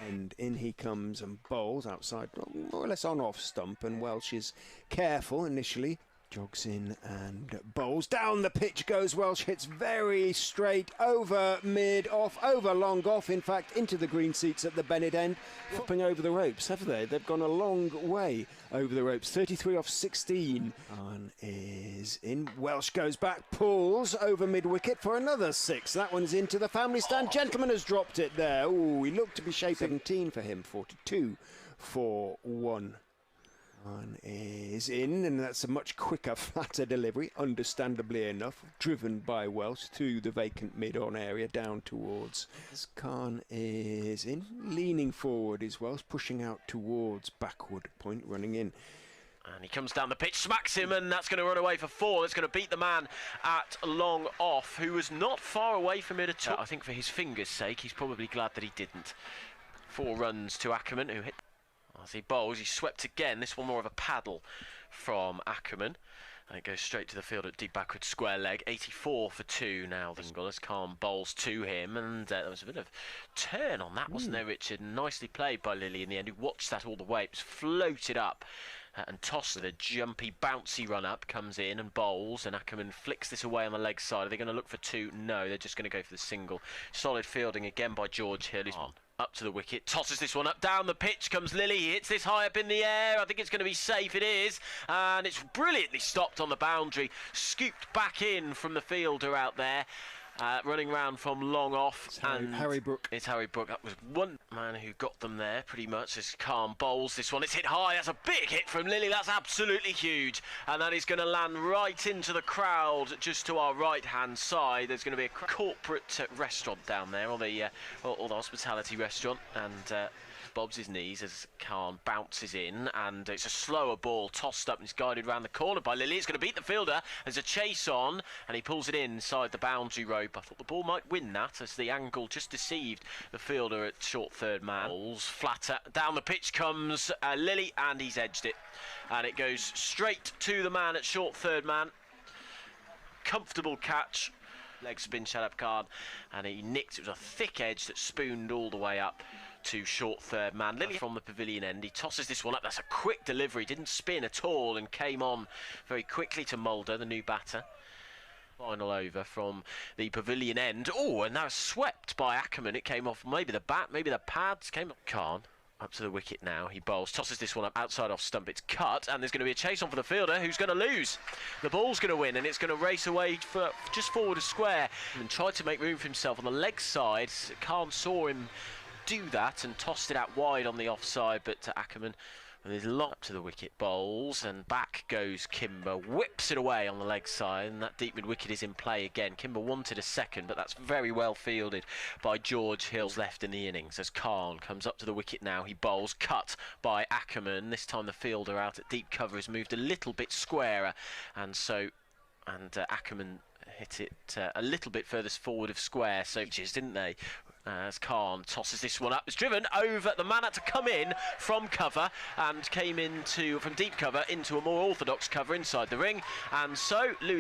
And in he comes and bowls outside, more or less on off stump, and Welsh is careful initially. Jogs in and bowls. Down the pitch goes Welsh, hits very straight, over mid, off, over long off, in fact, into the green seats at the Bennett end. Flipping over the ropes, haven't they? They've gone a long way over the ropes. 33 off 16. On is in. Welsh goes back, pulls over mid-wicket for another 6. That one's into the family stand. Gentleman has dropped it there. Ooh, he looked to be shaping 17 for him. 42 for 1. One is in, and that's a much quicker, flatter delivery, understandably enough, driven by Welsh through the vacant mid-on area down towards. As Khan is in, leaning forward is Welsh, pushing out towards backward point, running in. And he comes down the pitch, smacks him, and that's going to run away for 4. That's going to beat the man at long off, who was not far away from it at all. I think for his fingers' sake, he's probably glad that he didn't. 4 runs to Ackerman, who hit. As he bowls, he's swept again. This one more of a paddle from Ackerman. And it goes straight to the field at deep backward square leg. 84 for 2 now. The single as Khan bowls to him. And there was a bit of turn on that, wasn't there, Richard? Nicely played by Lily in the end, who watched that all the way. It was floated up and tossed with a jumpy, bouncy run up. Comes in and bowls. And Ackerman flicks this away on the leg side. Are they going to look for 2? No, they're just going to go for the single. Solid fielding again by George Hill. Who's on. Up to the wicket, tosses this one up, down the pitch comes Lily, he hits this high up in the air, I think it's going to be safe, it is, and it's brilliantly stopped on the boundary, scooped back in from the fielder out there, running round from long off. It's Harry Brook. It's Harry Brook. That was one man who got them there pretty much as Khan bowls this one. It's hit high. That's a big hit from Lily. That's absolutely huge. And that is going to land right into the crowd just to our right hand side. There's going to be a corporate restaurant down there, or the hospitality restaurant, and bobs his knees as Khan bounces in, and it's a slower ball tossed up and it's guided round the corner by Lily. It's going to beat the fielder. There's a chase on and he pulls it inside the boundary rope. I thought the ball might win that as the angle just deceived the fielder at short third man. Balls flatter. Down the pitch comes Lily, and he's edged it, and it goes straight to the man at short third man. Comfortable catch. Leg spin Shadab, and he nicked. It was a thick edge that spooned all the way up to short third man. Lily from the pavilion end, he tosses this one up. That's a quick delivery, didn't spin at all, and came on very quickly to Mulder, the new batter. Final over from the pavilion end. Oh, and that was swept by Ackerman. It came off maybe the bat, maybe the pads. Came up. Khan up to the wicket now. He bowls, tosses this one up outside off stump. It's cut, and there's going to be a chase on for the fielder, who's going to lose. The ball's going to win, and it's going to race away for just forward a square and tried to make room for himself on the leg side. Khan saw him do that and tossed it out wide on the offside, but Ackerman, and he's locked to the wicket, bowls, and back goes Kimber, whips it away on the leg side, and that deep mid wicket is in play again. Kimber wanted a second, but that's very well fielded by George Hill's left in the innings as Khan comes up to the wicket now. He bowls, cut by Ackerman. This time the fielder out at deep cover has moved a little bit squarer, and Ackerman hit it a little bit furthest forward of square, so didn't they? As Khan tosses this one up, it's driven over. The man had to come in from cover and came from deep cover into a more orthodox cover inside the ring, and so Louis